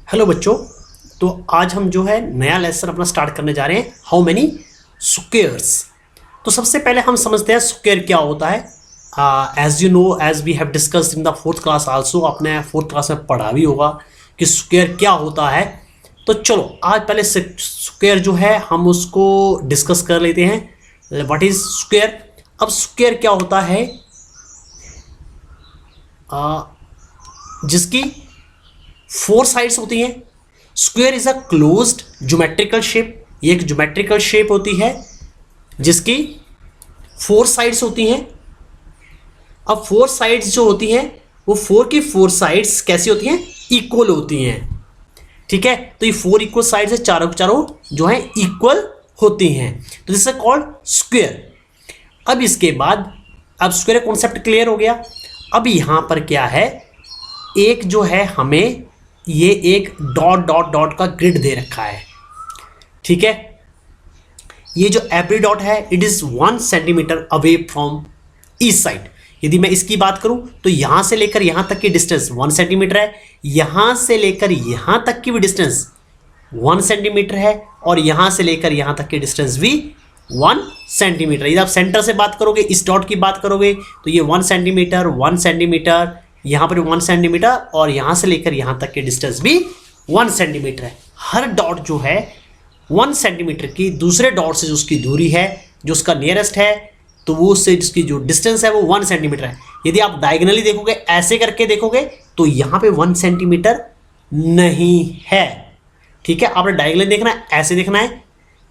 Hello बच्चों। तो आज हम जो है नया लेसन अपना स्टार्ट करने जा रहे हैं, हाउ मैनी स्क्वेयर्स। तो सबसे पहले हम समझते हैं स्क्वेयर क्या होता है। As you know, as we have discussed in the fourth class also, आपने फोर्थ क्लास में पढ़ा भी होगा कि स्क्वेयर क्या होता है। तो चलो आज पहले स्क्वेयर जो है हम उसको डिस्कस कर लेते हैं। What is square. अब स्क्वेयर क्या होता है, जिसकी फोर साइड्स होती हैं। Square is a closed geometrical shape, ये एक ज्योमेट्रिकल शेप होती है जिसकी फोर साइड्स होती हैं। अब फोर साइड्स जो होती हैं वो फोर की फोर साइड्स कैसी होती हैं, इक्वल होती हैं। ठीक है, तो ये फोर इक्वल साइड्स है, चारों चारों जो है इक्वल होती हैं, तो दिस इज कॉल्ड स्क्वायर। अब इसके बाद अब स्क्वायर कॉन्सेप्ट क्लियर हो गया। अब यहां पर क्या है, एक जो है हमें ये एक डॉट डॉट डॉट का ग्रिड दे रखा है। ठीक है, ये जो एवरी डॉट है it is 1 centimetre away from each side. यदि मैं इसकी बात करूं तो यहां से लेकर यहां तक की डिस्टेंस 1 सेंटीमीटर है, यहां से लेकर यहां तक की भी डिस्टेंस 1 सेंटीमीटर है, और यहां से लेकर यहां तक की डिस्टेंस भी 1 सेंटीमीटर। यदि आप सेंटर से बात करोगे, इस डॉट की बात करोगे तो ये 1 सेंटीमीटर 1 सेंटीमीटर, यहाँ पर 1 सेंटीमीटर, और यहाँ से लेकर यहाँ तक की डिस्टेंस भी 1 सेंटीमीटर है। हर डॉट जो है 1 सेंटीमीटर की दूसरे डॉट से जो उसकी दूरी है, जो उसका नियरेस्ट है, तो वो उससे जिसकी जो डिस्टेंस है वो 1 सेंटीमीटर है। यदि आप डायगनली देखोगे, ऐसे करके देखोगे तो यहाँ पे 1 सेंटीमीटर नहीं है। ठीक है, आपने डायगनली देखना है, ऐसे देखना है,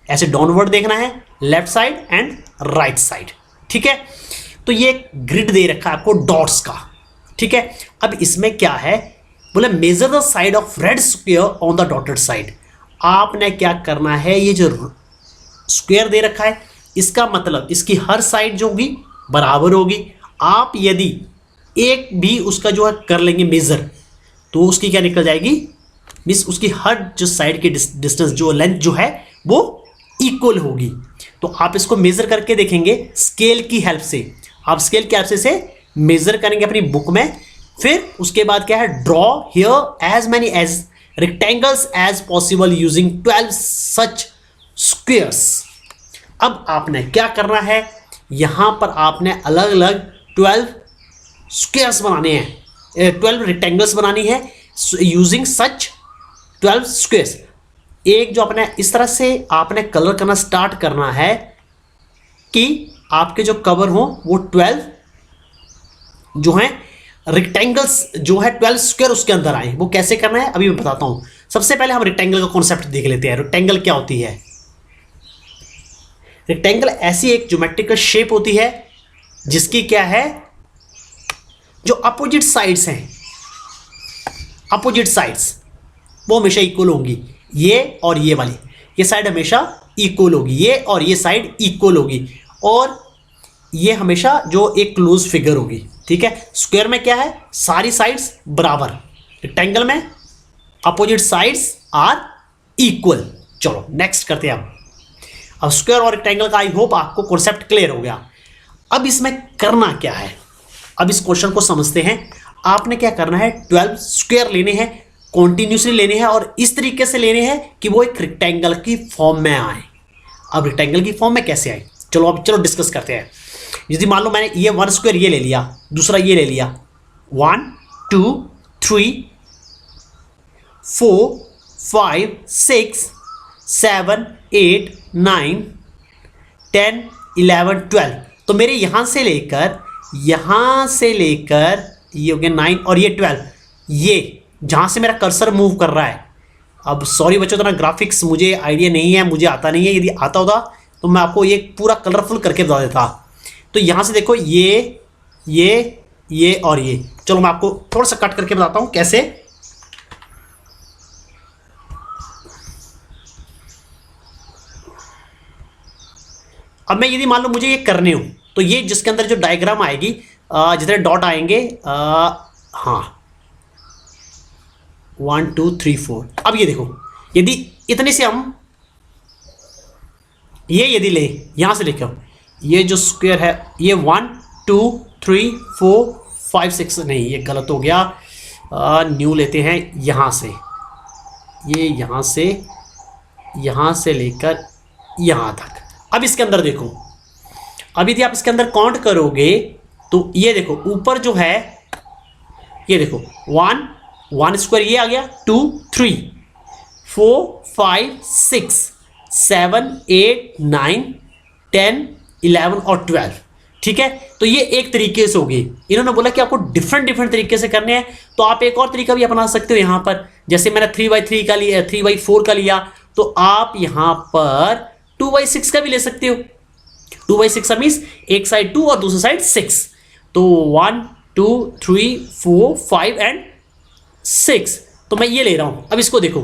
ऐसे डाउनवर्ड देखना है, left side and right side. ठीक है, तो ये ग्रिड दे रखा है आपको डॉट्स का। ठीक है, अब इसमें क्या है, बोले measure the side of red square on the dotted side. आपने क्या करना है, ये जो स्क्वायर दे रखा है इसका मतलब इसकी हर साइड जो होगी बराबर होगी। आप यदि एक भी उसका जो है कर लेंगे मेजर, तो उसकी क्या निकल जाएगी, मीन्स उसकी हर जो साइड की डिस्टेंस जो लेंथ जो है वो इक्वल होगी। तो आप इसको मेजर करके देखेंगे स्केल की हेल्प से। आप स्केल की हेल्प से मेजर करेंगे अपनी बुक में। फिर उसके बाद क्या है, draw here as many as rectangles as possible using 12 such squares. अब आपने क्या करना है, यहां पर आपने अलग अलग 12 स्क्वेयर्स बनाने हैं, 12 रेक्टेंगल्स बनानी है यूजिंग सच 12 स्क्वेयर्स। एक जो अपने इस तरह से आपने कलर करना स्टार्ट करना है कि आपके जो कवर हो वो 12 जो है रेक्टेंगल्स जो है 12 स्क्वायर उसके अंदर आए। वो कैसे करना है अभी मैं बताता हूं। सबसे पहले हम रेक्टेंगल का कॉन्सेप्ट देख लेते हैं। रेक्टेंगल क्या होती है, रेक्टेंगल ऐसी एक ज्योमेट्रिकल शेप होती है जिसकी क्या है, जो अपोजिट साइड्स हैं, अपोजिट साइड्स वो हमेशा इक्वल होंगी। ये और ये वाली, ये साइड हमेशा इक्वल होगी, ये और ये साइड इक्वल होगी, और ये हमेशा जो एक क्लोज फिगर होगी। ठीक है, स्क्वायर में क्या है, सारी साइड्स बराबर, रेक्टेंगल में अपोजिट साइड्स आर इक्वल। चलो नेक्स्ट करते हैं। अब स्क्वायर और रेक्टेंगल का आई होप आपको कॉन्सेप्ट क्लियर हो गया। अब इसमें करना क्या है, अब इस क्वेश्चन को समझते हैं। आपने क्या करना है, 12 स्क्वायर लेने हैं, कॉन्टिन्यूसली लेने हैं, और इस तरीके से लेने हैं कि वो एक रेक्टेंगल की फॉर्म में आए। अब रेक्टेंगल की फॉर्म में कैसे आए, चलो डिस्कस करते हैं। यदि मान लो मैंने ये 1 स्क्वायर ये ले लिया, दूसरा ये ले लिया, 1 2 3 4 5 6 7 8 9 10 11 12, तो मेरे यहां से लेकर ये हो गया 9 और ये 12, ये जहां से मेरा कर्सर मूव कर रहा है। अब सॉरी बच्चों, तो ना ग्राफिक्स मुझे आइडिया नहीं है, मुझे आता नहीं है। यदि आता होता तो मैं आपको ये पूरा कलरफुल करके बता देता। तो यहां से देखो ये और ये, चलो मैं आपको थोड़ा सा कट करके बताता हूं कैसे। अब मैं यदि मान लो मुझे ये करने हो, तो ये जिसके अंदर जो डायग्राम आएगी, जितने डॉट आएंगे, हाँ 1 2 3 4। अब ये देखो, यदि इतने से हम ये यदि ले, यहां से लेकर ये जो स्क्वायर है, ये 1 2 3 4 5 6, नहीं ये गलत हो गया, न्यू लेते हैं यहाँ से, ये यहाँ से लेकर यहाँ तक। अब इसके अंदर देखो, अब यदि आप इसके अंदर काउंट करोगे तो ये देखो ऊपर जो है, ये देखो 1 स्क्वायर ये आ गया, 2 3 4 5 6 7 8 9 10 11 और 12। ठीक है, तो ये एक तरीके से होगी। इन्होंने बोला कि आपको डिफरेंट तरीके से करने हैं, तो आप एक और तरीका भी अपना सकते हो यहाँ पर। जैसे मैंने 3/3 का लिया, 3/4 का लिया, तो आप यहाँ पर 2/6 का भी ले सकते हो। 2/6 का मीन्स एक साइड 2 और दूसरी साइड 6, तो 1 2 3 4 5 एंड 6। तो मैं ये ले रहा हूँ। अब इसको देखो,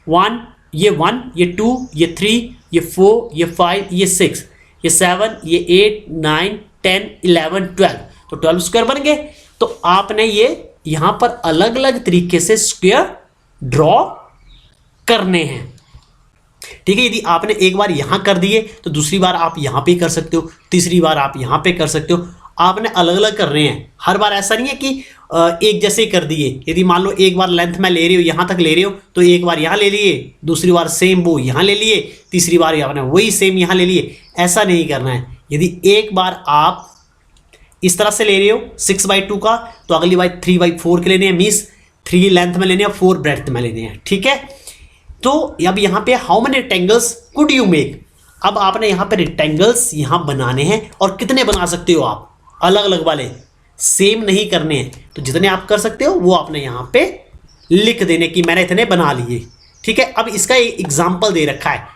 1 ये 1 ये 2 ये 3 ये 4 ये 5 ये 6 ये 7 ये 8 9 10 11 12, तो 12 स्क्वायर बन गए। तो आपने ये यहां पर अलग अलग तरीके से स्क्वायर ड्रॉ करने हैं। ठीक है, यदि आपने एक बार यहां कर दिए तो दूसरी बार आप यहां पे कर सकते हो, तीसरी बार आप यहां पे कर सकते हो। आपने अलग अलग कर रहे हैं, हर बार ऐसा नहीं है कि एक जैसे कर दिए। यदि मान लो एक बार लेंथ में ले रहे हो, यहां तक ले रहे हो, तो एक बार यहां ले लिए, दूसरी बार सेम वो यहां ले लिए, तीसरी बार आपने वही सेम यहां ले लिए। ऐसा नहीं करना है। यदि एक बार आप इस तरह से ले रहे हो 6/2 का, तो अगली बार 3/4 के लेने हैं, मीन्स 3 लेंथ में लेने हैं, 4 ब्रेड्थ में लेने हैं। ठीक है, तो अब यहाँ पे how many rectangles could you make. अब आपने यहाँ पे रेक्टेंगल्स यहाँ बनाने हैं, और कितने बना सकते हो आप, अलग अलग वाले, सेम नहीं करने हैं। तो जितने आप कर सकते हो वो आपने यहाँ पे लिख देने कि मैंने इतने बना लिए। ठीक है, अब इसका एक एग्जाम्पल दे रखा है,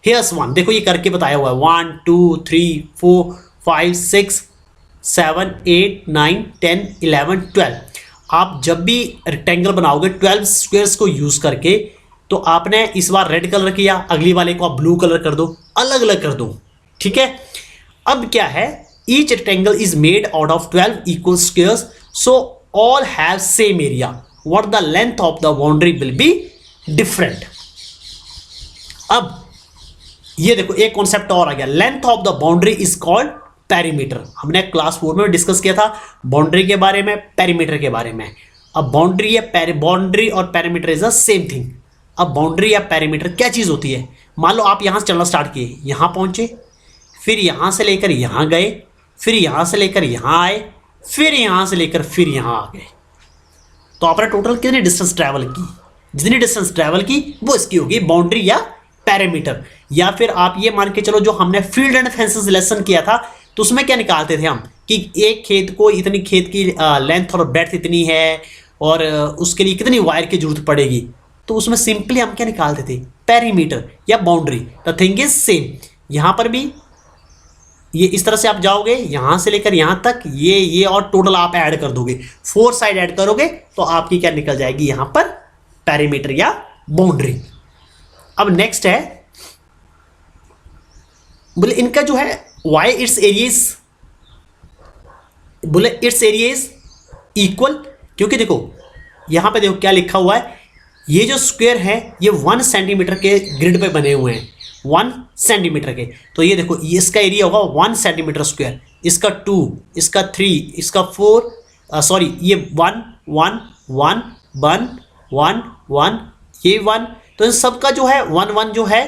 हियर्स 1, देखो ये करके बताया हुआ है, 1 2 3 4 5 6 7 8 9 10 11 12। आप जब भी रेक्टेंगल बनाओगे 12 स्क्वायर्स को यूज करके, तो आपने इस बार रेड कलर किया, अगली वाले को आप ब्लू कलर कर दो, अलग अलग कर दो। ठीक है, अब क्या है, each rectangle is made out of 12 equal squares, so all have same area, what the length of the boundary will be different. अब ये देखो एक कॉन्सेप्ट और आ गया, length of the boundary is called perimeter. हमने क्लास 4 में discuss किया था बाउंड्री के बारे में, पेरीमीटर के बारे में। अब बाउंड्री या बाउंड्री और perimeter is the same thing. अब बाउंड्री या पेरीमीटर क्या चीज होती है, मान लो आप यहां से चलना स्टार्ट किए, यहां पहुंचे, फिर यहां से लेकर यहां गए, फिर यहां से लेकर यहां आए, फिर यहां से लेकर फिर यहां आ गए, तो आपने टोटल कितनी डिस्टेंस ट्रैवल की, जितनी डिस्टेंस ट्रैवल की वो इसकी होगी बाउंड्री या पेरीमीटर। या फिर आप ये मान के चलो, जो हमने फील्ड एंड फेंसेस लेसन किया था, तो उसमें क्या निकालते थे हम कि एक खेत को इतनी खेत की लेंथ और ब्रेड्थ इतनी है, और उसके लिए कितनी वायर की जरूरत पड़ेगी, तो उसमें सिंपली हम क्या निकालते थे, पेरीमीटर या boundary. The thing is same, यहां पर भी ये इस तरह से आप जाओगे यहां से लेकर यहां तक, ये और टोटल आप ऐड कर दोगे, 4 साइड ऐड करोगे, तो आपकी क्या निकल जाएगी यहां पर, पेरीमीटर या बाउंड्री। अब नेक्स्ट है, बोले इनका जो है वाई इट्स एरियाज, बोले इट्स एरिया इज इक्वल, क्योंकि देखो यहां पे देखो क्या लिखा हुआ है, ये जो स्क्वायर है ये 1 सेंटीमीटर के ग्रिड पे बने हुए हैं, 1 सेंटीमीटर के। तो ये देखो ये इसका एरिया होगा 1 सेंटीमीटर स्क्वायर, इसका 2, इसका 3, इसका 4, सॉरी ये 1 1 1 1 1 1, ये 1, तो इन सबका जो है 1 1 जो है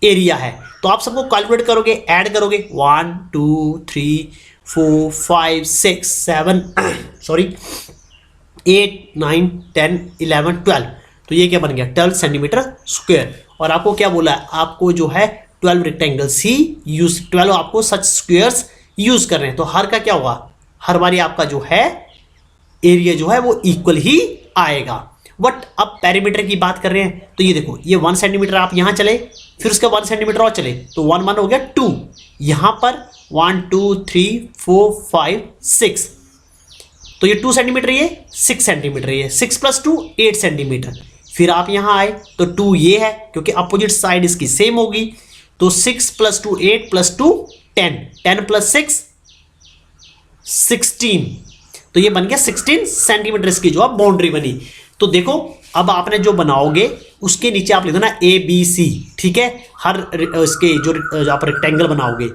एरिया है। तो आप सबको कैलकुलेट करोगे, ऐड करोगे, 1 2 3 4 5 6 7 सॉरी 8 9 10 11 12, तो ये क्या बन गया 12 सेंटीमीटर स्क्वायर। और आपको क्या बोला है, आपको जो है 12 रेक्टेंगल्स ही यूज, 12 आपको सच स्क्वायर्स यूज कर रहे हैं, तो हर का क्या होगा, हर बारी आपका जो है एरिया जो है वो इक्वल ही आएगा। बट अब पेरीमीटर की बात कर रहे हैं, तो ये देखो ये 1 सेंटीमीटर आप यहां चले, फिर उसके 1 सेंटीमीटर और चले, तो 1 1 हो गया 2, यहां पर 1 2 3 4 5 6, तो ये 2 सेंटीमीटर, ये 6 सेंटीमीटर, ये 6 + 2 8 सेंटीमीटर। फिर आप यहां आए तो 2 ये है, क्योंकि अपोजिट साइड इसकी सेम होगी, तो 6 + 2 8 + 2 10, 10 + 6 16, तो ये बन गया 16 सेंटीमीटर इसकी जो है बाउंड्री बनी। तो देखो अब आपने जो बनाओगे उसके नीचे आप लिख दो ना ABC, ठीक है, हर इसके जो आप रेक्टेंगल बनाओगे,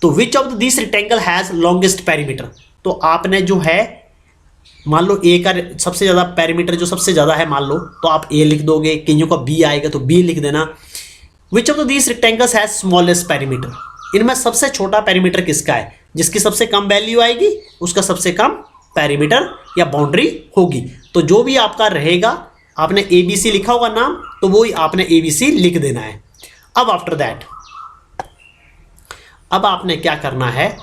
तो which of this rectangle has longest perimeter, तो आपने जो है मान लो ए का सबसे ज़्यादा पैरामीटर जो सबसे ज़्यादा है मान लो, तो आप ए लिख दोगे, कईयों का बी आएगा तो बी लिख देना। Which of the these rectangles has smallest parameter, इनमें सबसे छोटा पैरामीटर किसका है, जिसकी सबसे कम वैल्यू आएगी उसका सबसे कम पैरामीटर या बाउंड्री होगी। तो जो भी आपका रहेगा, आपने ए बी सी लिखा होगा नाम, तो वो ही आपने ए बी सी लिख देना है। अब आफ्टर दैट अब आपने क्या करना है,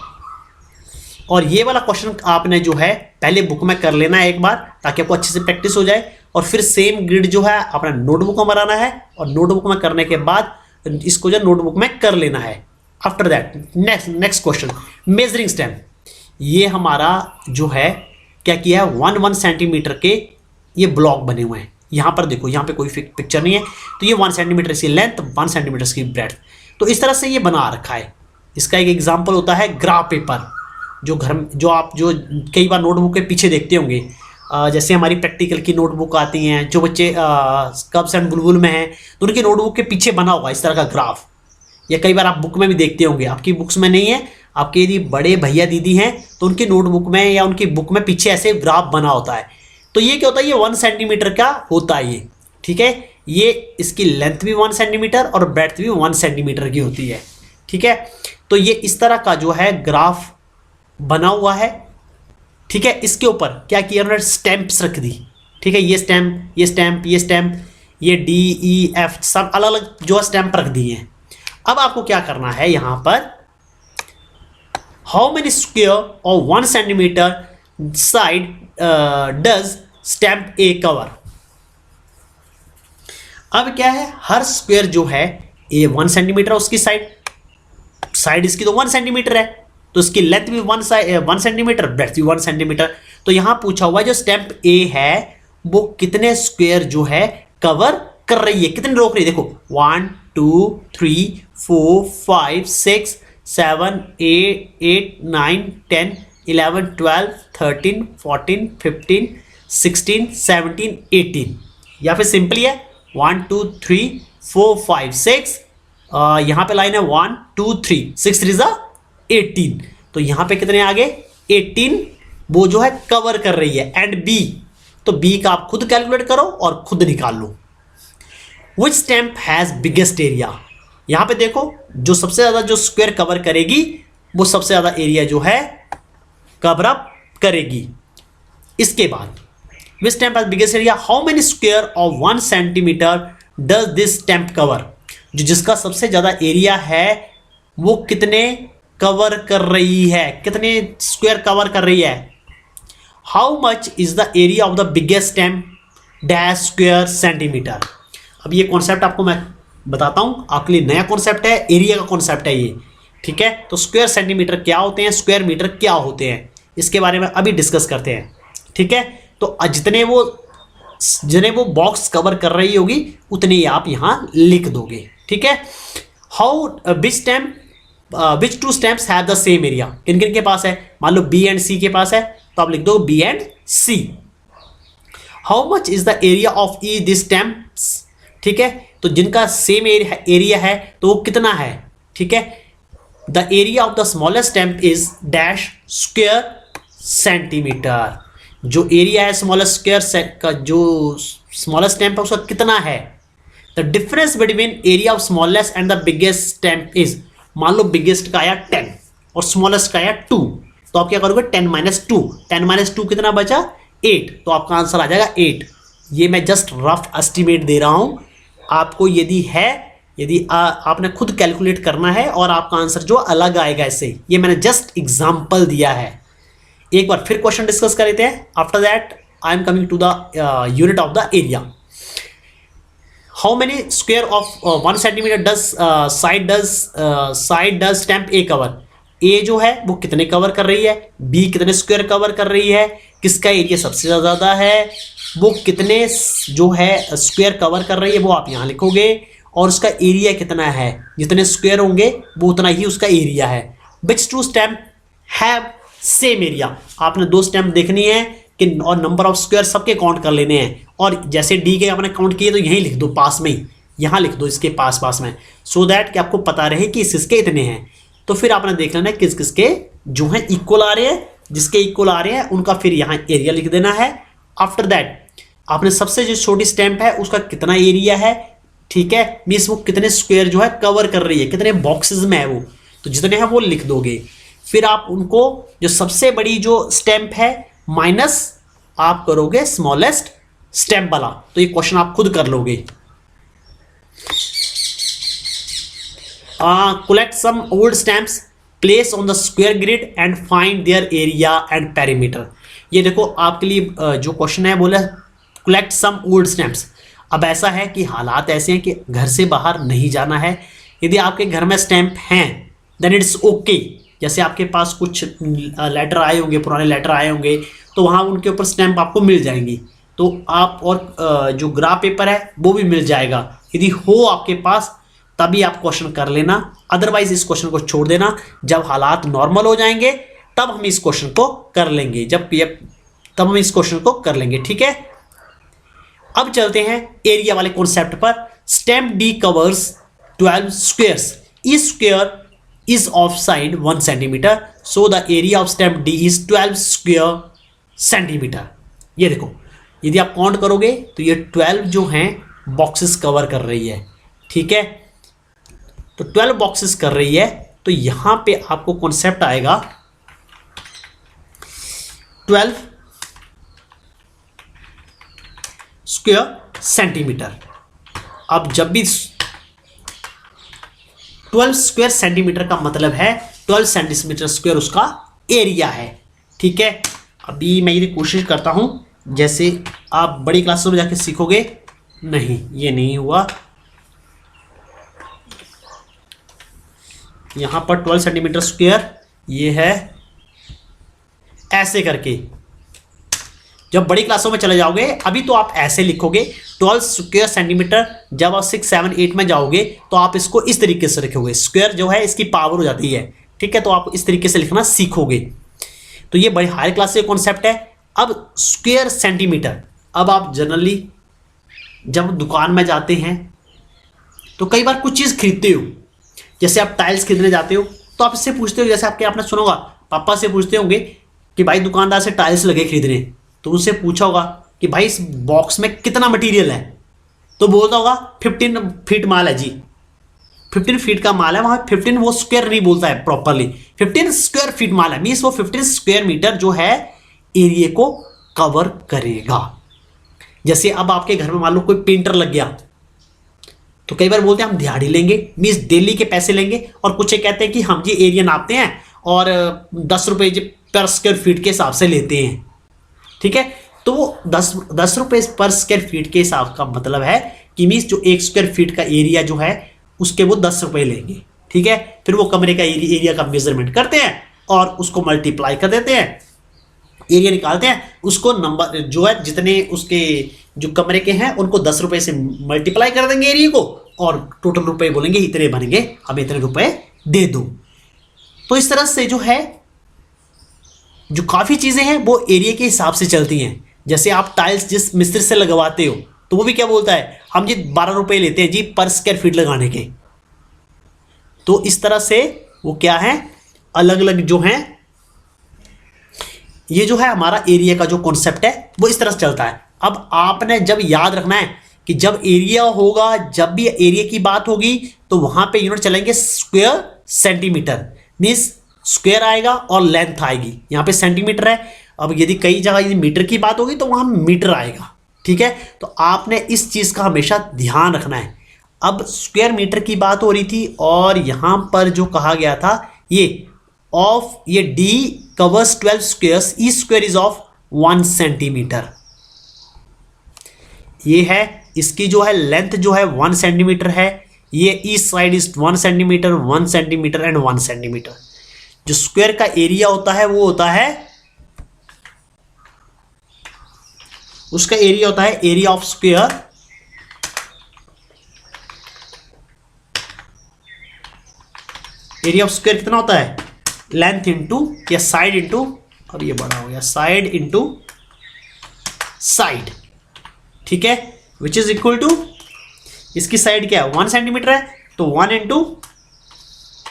और ये वाला क्वेश्चन आपने जो है पहले बुक में कर लेना है एक बार, ताकि आपको अच्छे से प्रैक्टिस हो जाए, और फिर सेम ग्रिड जो है अपना नोटबुक में बनाना है, और नोटबुक में करने के बाद इसको जो नोटबुक में कर लेना है। After that next question, measuring stamp. ये हमारा जो है क्या किया है, 1 सेंटीमीटर के ये ब्लॉक बने हुए हैं। यहाँ पर देखो, यहाँ पे कोई पिक्चर नहीं है, तो ये 1 सेंटीमीटर की लेंथ, 1 सेंटीमीटर की ब्रेड्थ, तो इस तरह से ये बना रखा है। इसका एक एग्जाम्पल होता है ग्राफ पेपर, जो आप कई बार नोटबुक के पीछे देखते होंगे, जैसे हमारी प्रैक्टिकल की नोटबुक आती हैं, जो बच्चे कब्स एंड बुलबुल में हैं तो उनकी नोटबुक के पीछे बना होगा इस तरह का ग्राफ, या कई बार आप बुक में भी देखते होंगे। आपकी बुक्स में नहीं है, आपके यदि बड़े भैया दीदी हैं तो उनकी नोटबुक में या उनकी बुक में पीछे ऐसे ग्राफ बना होता है। तो ये क्या होता है, ये 1 सेंटीमीटर का होता है ये, ठीक है। ये इसकी लेंथ भी 1 सेंटीमीटर और ब्रेड्थ भी 1 सेंटीमीटर की होती है, ठीक है। तो ये इस तरह का जो है ग्राफ बना हुआ है, ठीक है। इसके ऊपर क्या किया उन्होंने, स्टैंप्स रख दी, ठीक है। ये स्टैंप, ये स्टैंप, ये स्टैंप, ये डी ई एफ सब अलग अलग जो स्टैंप रख दिए हैं। अब आपको क्या करना है यहाँ पर, हाउ मेनी स्क्वायर और 1 centimetre side does stamp A cover. अब क्या है, हर स्क्वायर जो है ए 1 सेंटीमीटर, उसकी साइड इसकी तो 1 सेंटीमीटर है, तो इसकी लेंथ भी 1 सेंटीमीटर, ब्रेड्थ भी 1 सेंटीमीटर। तो यहां पूछा हुआ है जो स्टैंप ए है वो कितने स्क्वायर जो है कवर कर रही है, कितने रोक रही है। देखो 1 2 3 4 5 6 7 8 9 10 11 12 13 14 15 16 17 18, या फिर सिंपली है 1 2 3 4 5 6, यहां पे लाइन है 1 2 3 6 3 18, तो यहां पे कितने आगे 18 वो जो है कवर कर रही है। एंड बी, तो बी का आप खुद कैलकुलेट करो और खुद निकाल लो। विच स्टैंप हैज बिगेस्ट एरिया, यहां पे देखो जो सबसे ज्यादा जो स्क्वायर कवर करेगी वो सबसे ज्यादा एरिया जो है कवर अप करेगी। इसके बाद which stamp has biggest area, how many square of 1 centimetre does this stamp cover, जो जिसका सबसे ज्यादा एरिया है वो कितने कवर कर रही है, कितने स्क्वायर कवर कर रही है। How much is the area of the biggest stamp dash square centimetre. अब ये कॉन्सेप्ट आपको मैं बताता हूं, आपके लिए नया कॉन्सेप्ट है, एरिया का कॉन्सेप्ट है ये, ठीक है। तो स्क्वायर सेंटीमीटर क्या होते हैं, स्क्वायर मीटर क्या होते हैं, इसके बारे में अभी डिस्कस करते हैं, ठीक है। तो जितने वो बॉक्स कवर कर रही होगी उतने ही आप यहां लिख दोगे, ठीक है। How which two stamps have the same area, किन किन के पास है, मान लो बी एंड सी के पास है तो आप लिख दो B and C. How much is the area of E this stamps, ठीक है। तो जिनका सेम एरिया है तो वो कितना है, ठीक है। The area of the smallest stamp is dash square centimetre, जो एरिया है स्मॉलेस्ट स्क्वायर का, जो स्मॉलेस्ट स्टैम्प है उसका कितना है। The difference between area of smallest and the biggest stamp is, मान लो बिगेस्ट का आया 10 और स्मॉलेस्ट का आया 2, तो आप क्या करोगे 10 - 2, 10 - 2 कितना बचा 8, तो आपका आंसर आ जाएगा 8। ये मैं जस्ट रफ एस्टिमेट दे रहा हूं आपको, यदि आपने खुद कैलकुलेट करना है और आपका आंसर जो अलग आएगा इससे, ये मैंने जस्ट एग्जांपल दिया है। एक बार फिर क्वेश्चन डिस्कस कर लेते हैं। After that I am coming to the unit of the area. How many square of 1 centimetre does side does stamp A cover, A जो है वो कितने कवर कर रही है, बी कितने स्क्वायर कवर कर रही है, किसका एरिया सबसे ज़्यादा है, वो कितने जो है स्क्वायर कवर कर रही है वो आप यहाँ लिखोगे, और उसका एरिया कितना है, जितने स्क्वायर होंगे वो उतना ही उसका एरिया है। Which two stamp have same area, आपने 2 स्टैम्प देखनी है कि और नंबर ऑफ स्क्वायर सबके काउंट कर लेने हैं, और जैसे डी के आपने काउंट किए तो यहीं लिख दो पास में ही, यहाँ लिख दो इसके पास में, सो दैट कि आपको पता रहे कि इसके इतने हैं। तो फिर आपने देख लेना किस किस के जो हैं इक्वल आ रहे हैं, जिसके इक्वल आ रहे हैं उनका फिर यहाँ एरिया लिख देना है। आफ्टर दैट आपने सबसे जो छोटी स्टैंप है उसका कितना एरिया है, ठीक है, मीन्स वो कितने स्क्वायर जो है कवर कर रही है, कितने बॉक्सेस में है वो, तो जितने हैं वो लिख दोगे। फिर आप उनको जो सबसे बड़ी जो स्टैंप है माइनस आप करोगे स्मॉलेस्ट स्टैंप वाला, तो ये क्वेश्चन आप खुद कर लोगे। Collect some old stamps, place on the square grid and find their area and perimeter. ये देखो आपके लिए जो क्वेश्चन है बोला कलेक्ट सम ओल्ड स्टैम्प्स। अब ऐसा है कि हालात ऐसे हैं कि घर से बाहर नहीं जाना है। यदि आपके घर में स्टैंप हैं देन इट्स ओके। जैसे आपके पास कुछ लेटर आए होंगे, पुराने लेटर आए होंगे, तो वहाँ उनके ऊपर स्टैंप आपको मिल जाएंगी, तो आप और जो ग्राफ पेपर है वो भी मिल जाएगा। यदि हो आपके पास तभी आप क्वेश्चन कर लेना, अदरवाइज इस क्वेश्चन को छोड़ देना। जब हालात नॉर्मल हो जाएंगे तब हम इस क्वेश्चन को कर लेंगे, तब हम इस क्वेश्चन को कर लेंगे, ठीक है। अब चलते हैं एरिया वाले कॉन्सेप्ट पर। Stamp D covers 12 squares, each square is of side 1 centimeter, so the area of stamp D is 12 square centimeter। ये देखो यदि आप काउंट करोगे तो ये 12 जो हैं बॉक्सेस कवर कर रही है, ठीक है। तो 12 बॉक्सेस कर रही है, तो यहां पे आपको कॉन्सेप्ट आएगा 12 स्क्वायर सेंटीमीटर। अब जब भी 12 स्क्वायर सेंटीमीटर का मतलब है 12 सेंटीमीटर स्क्वायर उसका एरिया है, ठीक है। अभी मैं ये कोशिश करता हूं, जैसे आप बड़ी क्लासों में जाके सीखोगे। नहीं, ये नहीं हुआ। यहां पर 12 सेंटीमीटर स्क्वायर ये है ऐसे करके। जब बड़ी क्लासों में चले जाओगे अभी तो आप ऐसे लिखोगे 12 स्क्वायर सेंटीमीटर। जब आप 6, 7, 8 में जाओगे तो आप इसको इस तरीके से लिखोगे, स्क्वायर जो है इसकी पावर हो जाती है, ठीक है। तो आप इस तरीके से लिखना सीखोगे। तो ये बड़ी हायर क्लास से कॉन्सेप्ट है। अब स्क्वायर सेंटीमीटर, अब आप जनरली जब दुकान में जाते हैं तो कई बार कुछ चीज़ खरीदते हो, जैसे आप टाइल्स खरीदने जाते हो तो आप इससे पूछते हो, जैसे आपने सुना होगा पापा से पूछते होंगे कि भाई दुकानदार से टाइल्स लगे खरीदने, तो उनसे पूछा होगा कि भाई इस बॉक्स में कितना मटेरियल है, तो बोलता होगा 15 फीट माल है जी, 15 फीट का माल है। वहां 15 वो स्क्वायर नहीं बोलता है प्रॉपरली, 15 स्क्वायर फीट माल है, मीन्स वो 15 स्क्वायर मीटर जो है एरिया को कवर करेगा। जैसे अब आपके घर में मान लो कोई पेंटर लग गया, तो कई बार बोलते हैं हम दिहाड़ी लेंगे, मीन्स डेली के पैसे लेंगे, और कुछ कहते हैं कि हम जी एरिया नापते हैं और 10 रुपये पर स्क्वायर फीट के हिसाब से लेते हैं, ठीक है। तो वो 10 रुपये पर स्क्वायर फीट के हिसाब का मतलब है कि मीन्स जो 1 स्क्वायर फीट का एरिया जो है उसके वो 10 रुपये लेंगे, ठीक है। फिर वो कमरे का एरिया का मेजरमेंट करते हैं और उसको मल्टीप्लाई कर देते हैं, एरिया निकालते हैं, उसको नंबर जो है जितने उसके जो कमरे के हैं उनको 10 रुपये से मल्टीप्लाई कर देंगे एरिया को, और टोटल रुपये बोलेंगे इतने बनेंगे, हमें इतने रुपये दे दो। तो इस तरह से जो है जो काफ़ी चीज़ें हैं वो एरिया के हिसाब से चलती हैं। जैसे आप टाइल्स जिस मिस्त्री से लगवाते हो तो वो भी क्या बोलता है, हम जी 12 रुपये लेते हैं जी पर स्क्वायर फीट लगाने के। तो इस तरह से वो क्या है, अलग अलग जो हैं, ये जो है हमारा एरिया का जो कॉन्सेप्ट है वो इस तरह से चलता है। अब आपने जब याद रखना है कि जब एरिया होगा, जब भी एरिया की बात होगी तो वहां पे यूनिट चलेंगे स्क्वायर सेंटीमीटर, मीन्स स्क्वायर आएगा और लेंथ आएगी, यहाँ पे सेंटीमीटर है। अब यदि कई जगह यदि मीटर की बात होगी तो वहां मीटर आएगा, ठीक है। तो आपने इस चीज़ का हमेशा ध्यान रखना है। अब स्क्वायर मीटर की बात हो रही थी और यहां पर जो कहा गया था ये D covers 12 squares, E square is of 1 centimetre. ये है, इसकी जो है लेंथ जो है 1 सेंटीमीटर है, ये east side is 1 centimetre, 1 centimetre and 1 centimetre. जो स्क्वायर का एरिया होता है वो होता है, उसका एरिया होता है area of square area of square कितना होता है, लेंथ इंटू या साइड इंटू, और ये बड़ा हो गया साइड इंटू साइड, ठीक है, विच इज इक्वल टू, इसकी साइड क्या है 1 सेंटीमीटर है तो 1 into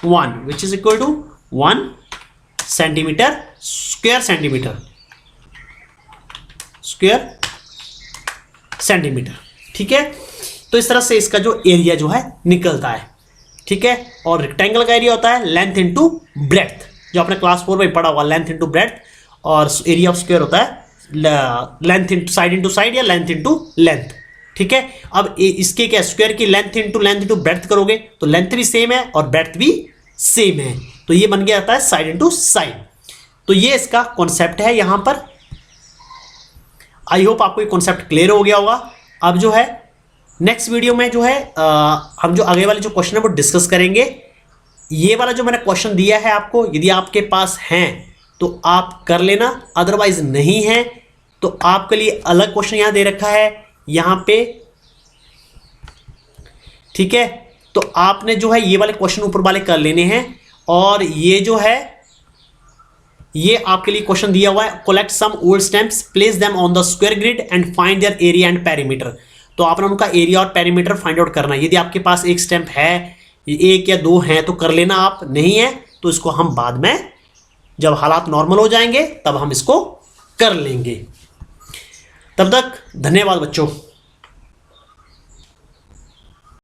1 which is equal to 1 centimetre square centimetre. ठीक है, तो इस तरह से इसका जो एरिया जो है निकलता है। ठीक है, और रेक्टेंगल का एरिया होता है लेंथ इनटू ब्रेड्थ, जो आपने क्लास 4 में पढ़ा हुआ, लेंथ इनटू ब्रेड्थ, और एरिया ऑफ स्क्वायर होता है लेंथ इनटू साइड या लेंथ इनटू लेंथ। ठीक है, अब इसके क्या, स्क्वायर की लेंथ इनटू ब्रेड्थ करोगे तो लेंथ भी सेम है और ब्रेड्थ भी सेम है, तो ये बन गया जाता है साइड इनटू साइड। तो ये इसका कॉन्सेप्ट है यहां पर। आई होप आपको ये कॉन्सेप्ट क्लियर हो गया होगा। अब जो है नेक्स्ट वीडियो में जो है हम जो आगे वाले जो क्वेश्चन है वो डिस्कस करेंगे। ये वाला जो मैंने क्वेश्चन दिया है आपको, यदि आपके पास हैं तो आप कर लेना, अदरवाइज नहीं है तो आपके लिए अलग क्वेश्चन यहां दे रखा है यहां पे। ठीक है, तो आपने जो है ये वाले क्वेश्चन ऊपर वाले कर लेने हैं, और ये जो है ये आपके लिए क्वेश्चन दिया हुआ है, collect some old stamps, place them on the square grid and find their area and perimeter. तो आपने उनका एरिया और पेरीमीटर फाइंड आउट करना है। यदि आपके पास एक स्टैम्प है, एक या दो हैं तो कर लेना, आप नहीं है तो इसको हम बाद में जब हालात नॉर्मल हो जाएंगे तब हम इसको कर लेंगे। तब तक धन्यवाद बच्चों।